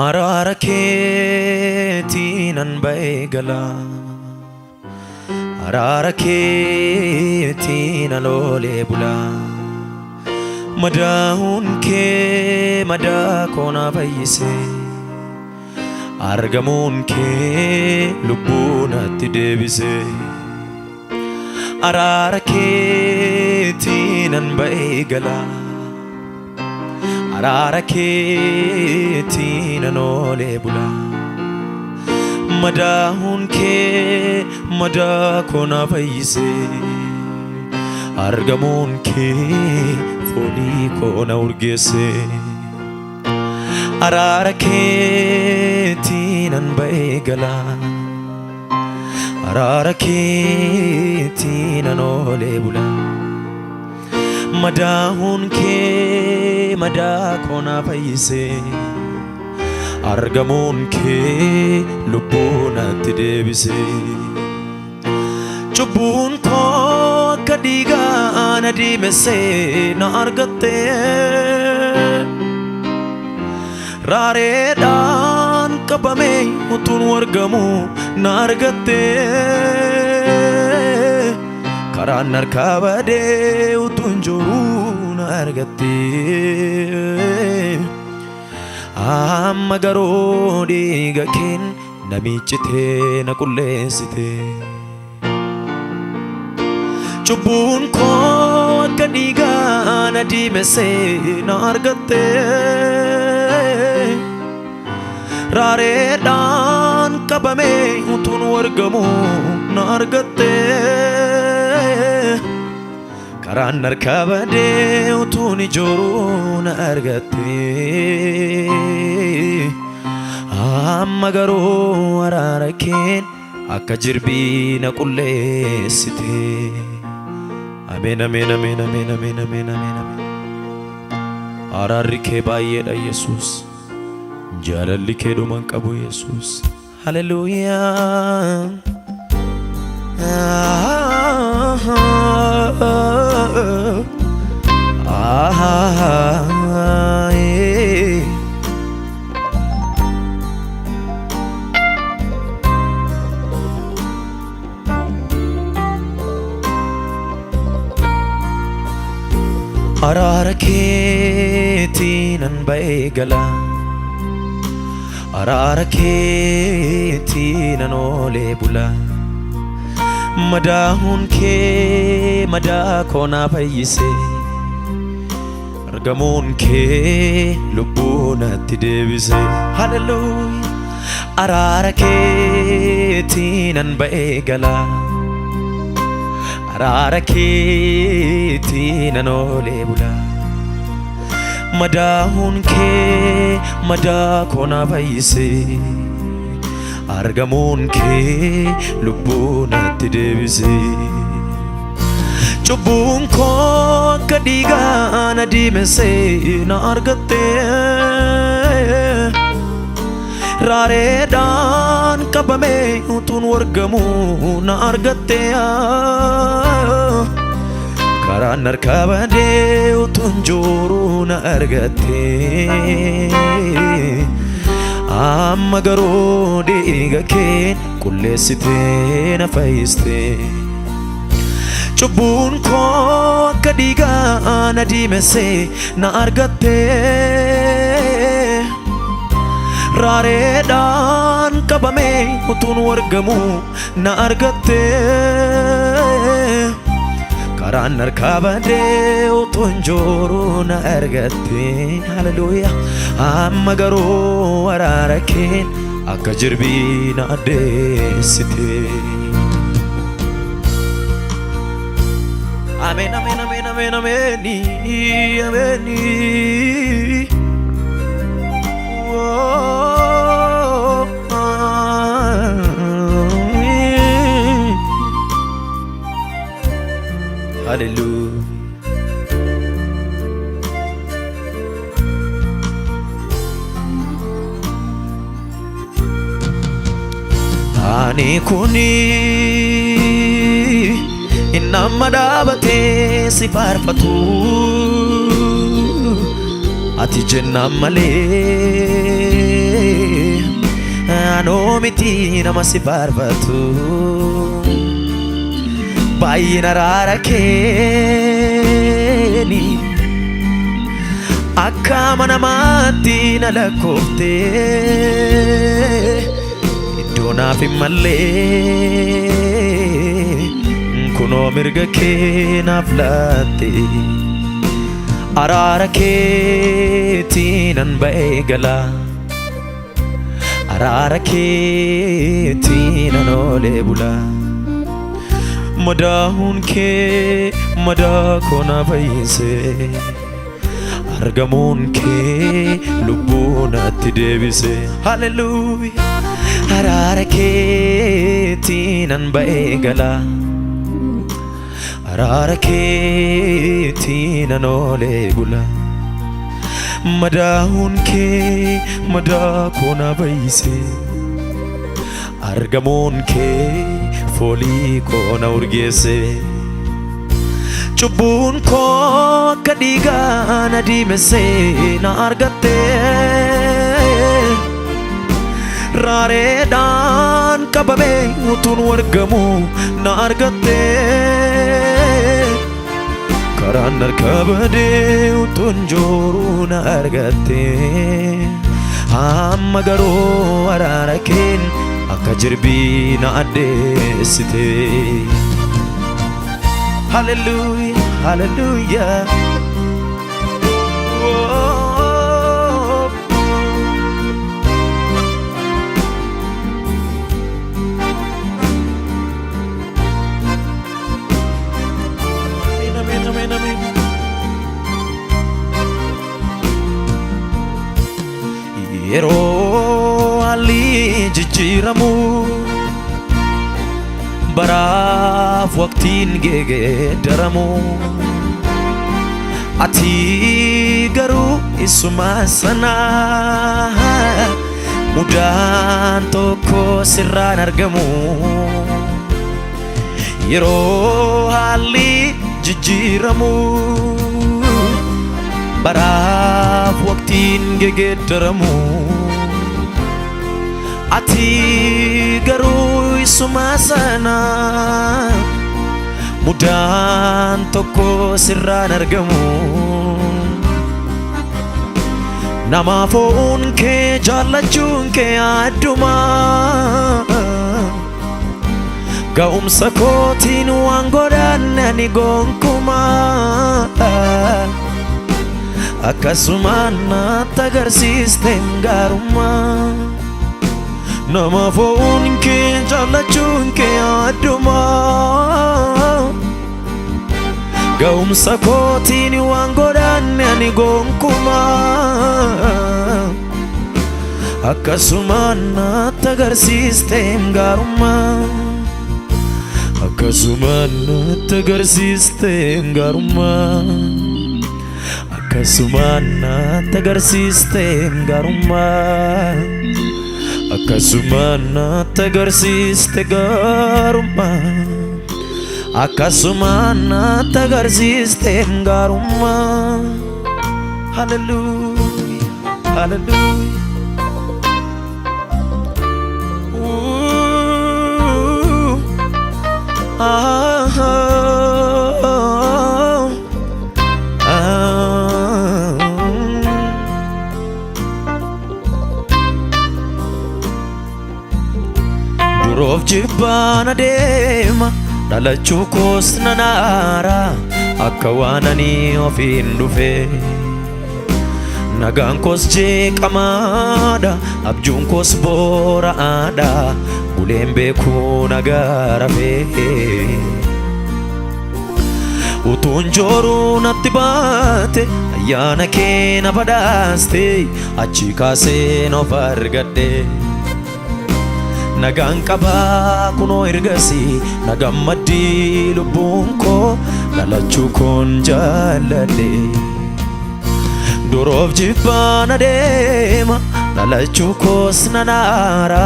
Araara keetiin an ba'ee gala, araara keetiin an oolee bula. Madaa'uun kee madaa koo na fayyise, argamuun kee lubbuu natti deebise. Araara keetiin an ba'ee gala, araara keetiin an oolee bula. Madaa'uun kee madaa koo na fayyise, argamuun kee foonii koo na urgeesse. Araara keetiin an ba'ee gala, araara keetiin an oolee bula. Madaa'uun kee madaa koo na fayyise, argamuun kee lubbuu natti deebise. Cubbuun koo akka dhiigaa na diimesse na argatte, raareedhaan qabame utuun argamu na argatte. Karaan harkaa badee utuun jiru na argatte. Amma garuu dhiiga keen na miiccite na qulleessite. Cubbuun koo akka dhiigaa na diimesse na argatte, raareedhaan qabame utuun argamu na argatte. Karaan harkaa badee utuun jiru na argatte. Amma garuu araara keen akka jirbii na qulleessite. Amen, amen, amen, amen, amen, amen, amen, amen. Araarri kee baay'eedha Yesuus, jaalalli kee dhuman qabu Yesuus. Hallelujah. Araara keetiin an ba'ee gala, araara keetiin an oolee bula. Madaa'uun kee madaa koo na fayyise, argamuun kee lubbuu natti deebise. Hallelujah. Araara keetiin an ba'ee gala, araara keetiin an oolee bula. Madaa'uun kee madaa koo na fayyise, argamuun kee lubbuu natti deebise. Cubbuun koo akka dhiigaa na diimesse na argatte, raareedhaan qabame utuun argamu na argatte. Karaan harkaa badee utuun jiru na argatte. Amma garuu dhiiga keen qulleessite na fayyiste. Cubbuun koo akka dhiigaa na diimesse na argatte, raareedhaan qabame utuun argamu na argatte. Karaan harkaa badee utuun jiru na argatte. Hallelujah. Amma garuu araara keen akka jirbii na addeessite. Amen, amen, amen, amen, amen, amen. Hallelujah. Ani kuni innama dhaabatee si faarfatu, ati jennaan malee naannoo miti nama si faarfatu baay'een araara keeni akka namaatti na lakkooftee iddoo naaf hin mallee kunoo mirga kee naaf laatte araara keetiin ba'ee gala araara keetiin oolee bula madaa'uun kee madaa koo na fayyise argamuun kee lubbuu natti deebise hallelujah araara keetiin ba'ee gala araara keetiin oolee bula madaa'uun kee madaa koo na fayyise argamuun kee foolii koo na urgeesse cubbuun koo akka dhiigaa na diimesse na argatte raareedhaan qabamee utuun argamu na argatte karaan harka badee utuun jooruu na argatte amma garuu araara keen akka jirbii na addeessite hallelujah hallelujah yeroo haalli jijjiiramu baraaf waqtiin geeddaramu ati garuu isuma sana mudaan tokko sirraan argamu yeroo haalli jijjiiramu baraaf waqtiin geeddaramu ati garuu isuma sana mudaan tokko sirraan argamu namaaf oon kee jaallachuun kee adduma ga'umsa kootiin waan godhanne ani gonkumaa akkasumaan naatti agarsiiste gaarummaa namaaf oon kee jaallachuun kee adduma ga'umsa kootiin waan godhanne ani gonkumaa akkasumaan naatti agarsiiste gaarummaa akkasumaan naatti agarsiiste gaarummaa akkasumaan naatti agarsiiste gaarummaa akkasumaan naatti agarsiiste gaarummaa akkasumaan naatti agarsiiste gaarummaa hallelujah hallelujah duroof jibbaan adeema dhalachuu koos nan aara akka waan ani ofiin dhufe nagaan koos jeeqamaadha abjuun koos boora'aadha buleen beekuu nagaa rafee utuun jooruu natti baate ayyaana kee na badhaaste achi kaaseen of argadhe nagaan qabaa kunoo ergasii nagaan maddii lubbuun koo dhalachuu koon jaalladhe duroof jibbaan adeema dhalachuu koos nan aara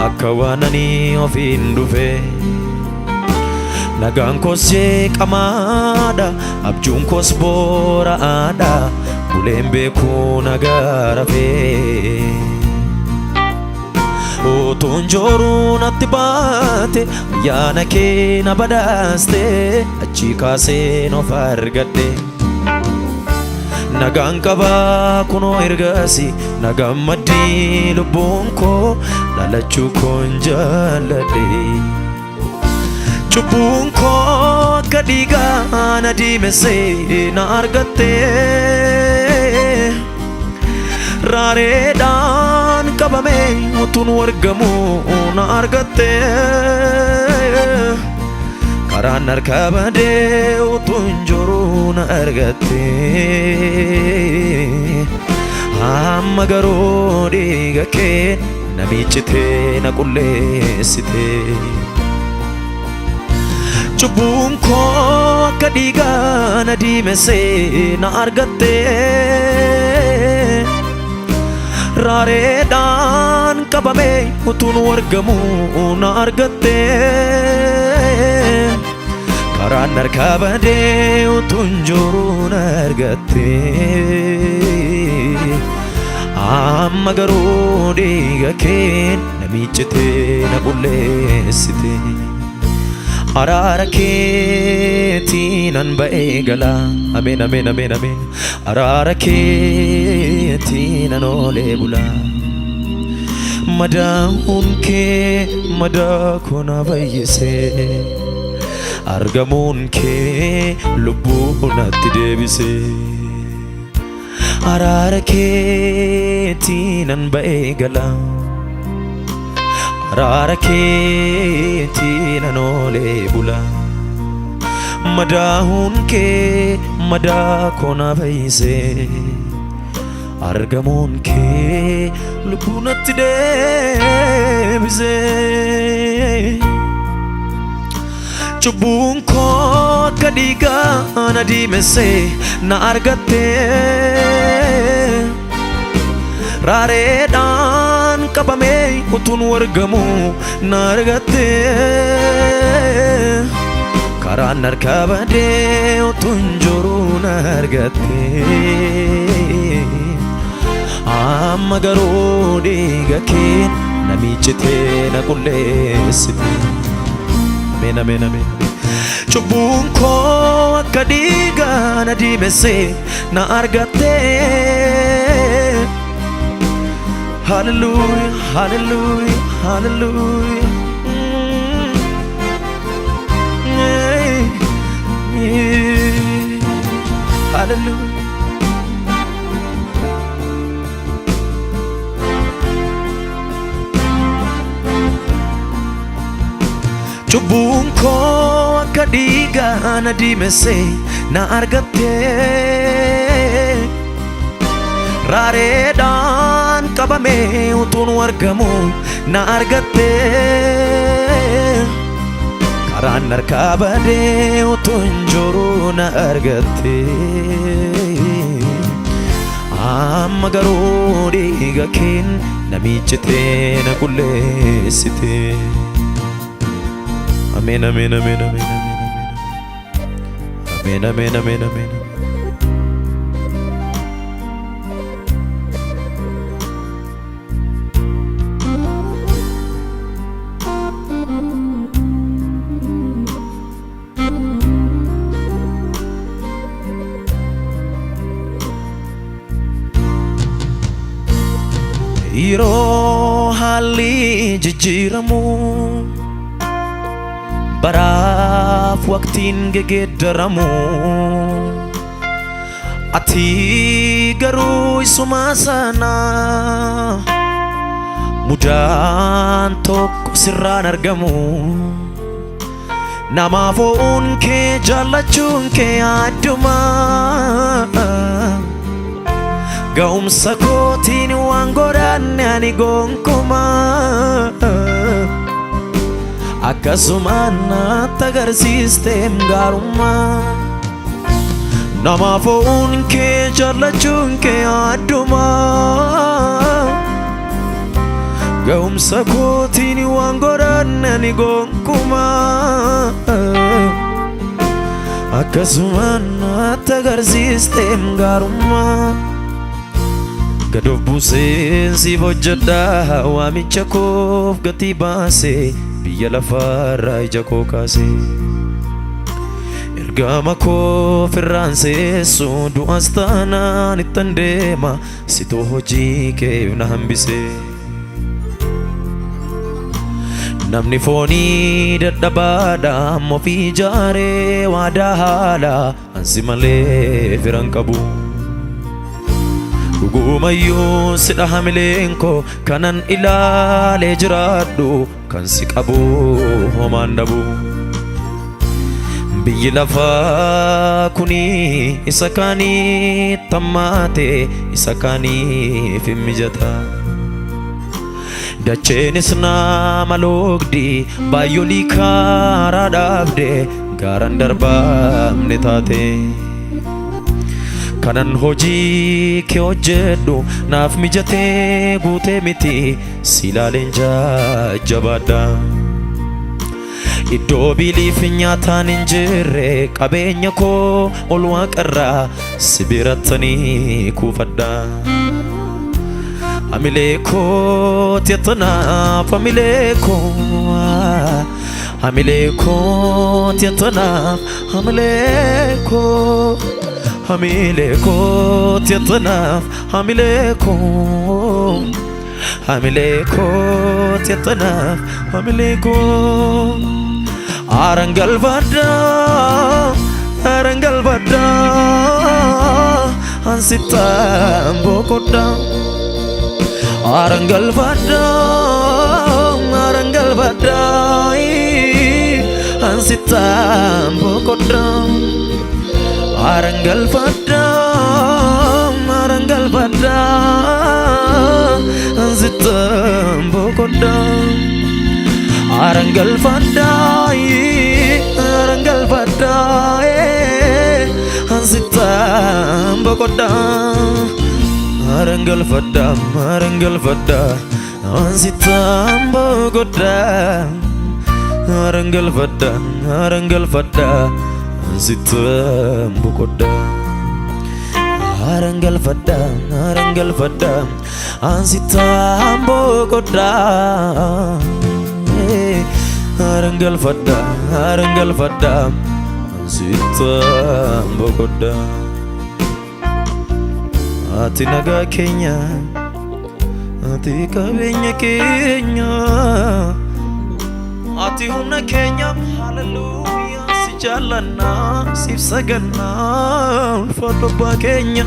akka waan ani ofiin dhufe nagaan koos jeeqamaadha abjuun koos boora'aadha buleen beekuu nagaa rafee utuun jooruu natti baate ayyaana kee na badhaaste achii kaasee of argadhe. Nagaan qabaa kunoo ergasii na gammaddii lubbuun koo laalachuu koon jaalladhe. Cubbuun koo akka dhiigaa na diimessee na argatte. Raareedhaan qabamee utuun wargamu na argatte. Karaan harkaa badee utuun jooruu na argatte. Amma garuu dhiiga kee na miiccitee na qulleessite. Cubbuun koo akka dhiigaa na diimessee na argatte. Raareedhaan qabamee utuun wargamu na argatte. Karaan harkaa badee utuun jooruu na argatte. Amma garuu dhiiga kee na miiccitee na qulleessite. Araara keetiin an ba'ee gala. Ameen ameen ameen ameen. Araara keetiin an oolee bula. Madaa'uun kee madaa koo na fayyise. Argamuun kee lubbuu natti deebise. Araara keetiin an ba'ee gala. Araara keetiin an oolee bula. Madaa'uun kee madaa koo na fayyise. Argamuun kee lubbuu natti deebise. Cubbuun koo akka dhiigaa na diimessee na argatte. Raareedhaan qabamee utuun wargamu na argatte. Karaan harkaa badee utuun jooruu na argatte. Amma garuu dhiiga kee na miiccitee na qulleessite. Ameen ameen ameen. Cubbuun koo akka dhiigaa na diimessee na argatte. Hallelujah, hallelujah, hallelujah. Hallelujah. Cubbuun koo akka dhiigaa na diimessee na argatte. Raareedhaan qabamee utuun wargamu na argatte. Karaan harkaa badee utuun jooruu na argatte. Amma garuu dhiiga kee na miiccitee na qulleessite. Ameen ameen ameen ameen ameen ameen ameen ameen. Yeroo haalli jijjiiramu baraaf waqtiin gegeeddaramu. Ati garuu isuma sana mudaan tokko sirraan argamu. Namaaf oon kee jaallachuun kee adduma. Ga'umsa kootiin waan godhanne ani gonkumaa. Akkasumaan natti agarsiisteen gaarummaa. Namaaf oon kee jaallachuun kee adduma. Ga'umsa kootiin waan godhanne ani gonkumaa. Akkasumaan natti agarsiisteen gaarummaa. gadoof buuseen siif hojjedha waamicha koof gatii baase biyya lafaarraa ija koo kaase ergama koof irraan seessu du'as taanaan ittan deema situu hojii keef na hambise namni foonii dadhabaadha ofii ijaaree waadaa haala ansi malee firan qabu dhugumayyuu sidha hamileen koo kanan ilaalee jiraadhu kan si qabu homaan dhabu biyyi lafaa kuni isa kaanii tammaate isa kaaniif hin mijata dacheenis nama loogdi baay'olii karaa dhaabde gaaraan darbaamne taate kanan hojii kee hojjedhu naaf mijatee guutee miti si ilaaleen jajjabaadha iddoo biliif nyaataan hin jirre qabeenya koo ol waaqarraa si birattanii kuufadha hamilee koo tietanaaf hamilee koo hamilee koo tietanaaf hamilee koo hamilee koo tietanaaf hamilee koo hamilee koo tietanaaf hamilee koo arangalvada arangalvada ansitaan boqodda arangalvada arangalvada ansitaan boqodda arangalvada arangalvada ansitaan boqodda arangalvada arangalvada ansitaan boqodda arangalvada arangalvada ansitaan boqodda arangalvada arangalvada ansitaan boqodda arangalvada arangalvada ansitaan boqodda arangalvada arangalvada ansitaan boqodda ati nagaa keenya ati qabeenya keenya ati humna keenya hallelujah si jaallanna siif saganna ulfaadhu abbaa keenya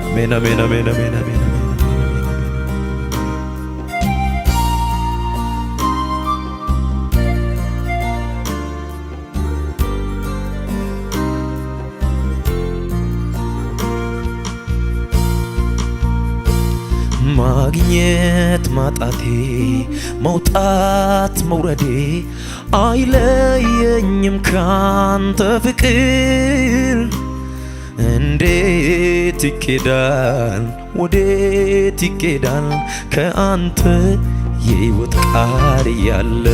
amen amen amen amen amen ማግኘት ማጣቴ መውጣት መውረዴ አይለየኝም ካንተ ፍቅር እንዴት ይኬዳል ወዴት ይኬዳል ከአንተ የሕይወት ቃል ያለ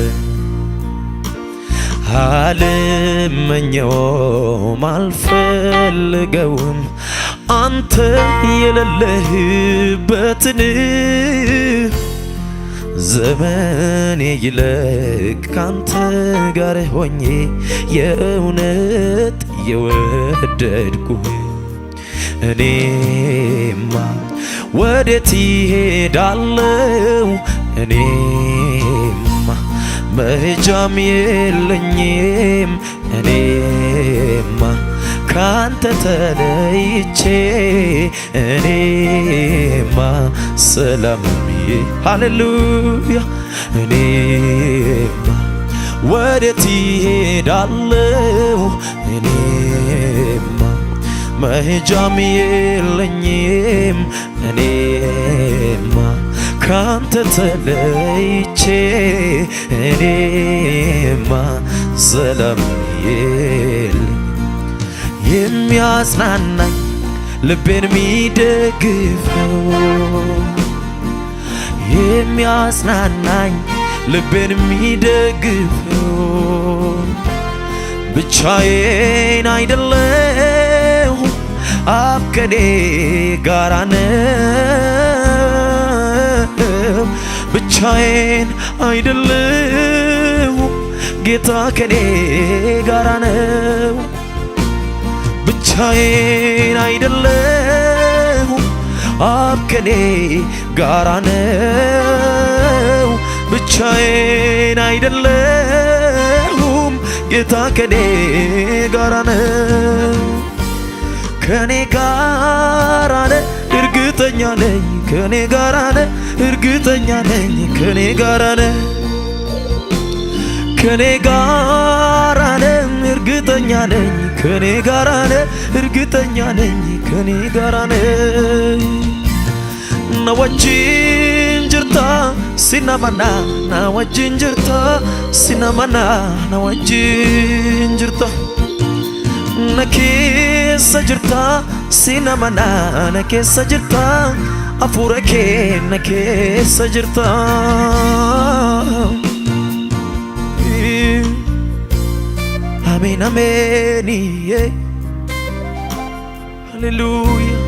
አልመኘውም አልፈልገውም አንተ የሌለህበትን ዘመኔ ይለቅ ካንተ ጋር ሆኜ የእውነት የወደድኩህ እኔማ ወዴት ይሄዳለሁ እኔማ መሄጃም የለኝም እኔማ ካንተ ተለይቼ እኔማ ሰላምዬ ሃሌሉያ እኔማ ወዴት ይሄዳለሁ እኔማ መሄጃም የለኝም እኔማ ካንተ ተለይቼ እኔማ ሰላምዬ የሚያጽናናኝ ልቤን የሚደግፈው የሚያጽናናኝ ልቤን የሚደግፈው ብቻዬን ብቻዬን አይደለሁም አብ ከኔ ጋራ ነው። ብቻዬን አይደለሁም ጌታ ከኔ ጋራ ነው። ብቻዬን አይደለሁም አብ ከኔ ጋራ ነው። ብቻዬን አይደለሁም ጌታ ከኔ ጋራ ነው። ከኔ ጋራ ነህ እርግጠኛ ነኝ ከኔ ጋራ ነህ እርግጠኛ ነኝ ከኔ ጋራ ነህ ከኔ ጋራ ነህ እርግጠኛ ነኝ ከኔ ጋራ ነህ እርግጠኛ ነኝ ከኔ ጋራ ነህ na wajjin jirta sinamana na wajjin jirta sinamana na wajjin jirta na keessa jirta sinamana na keessa jirta afura kee na keessa jirta amen amen yeah hallelujah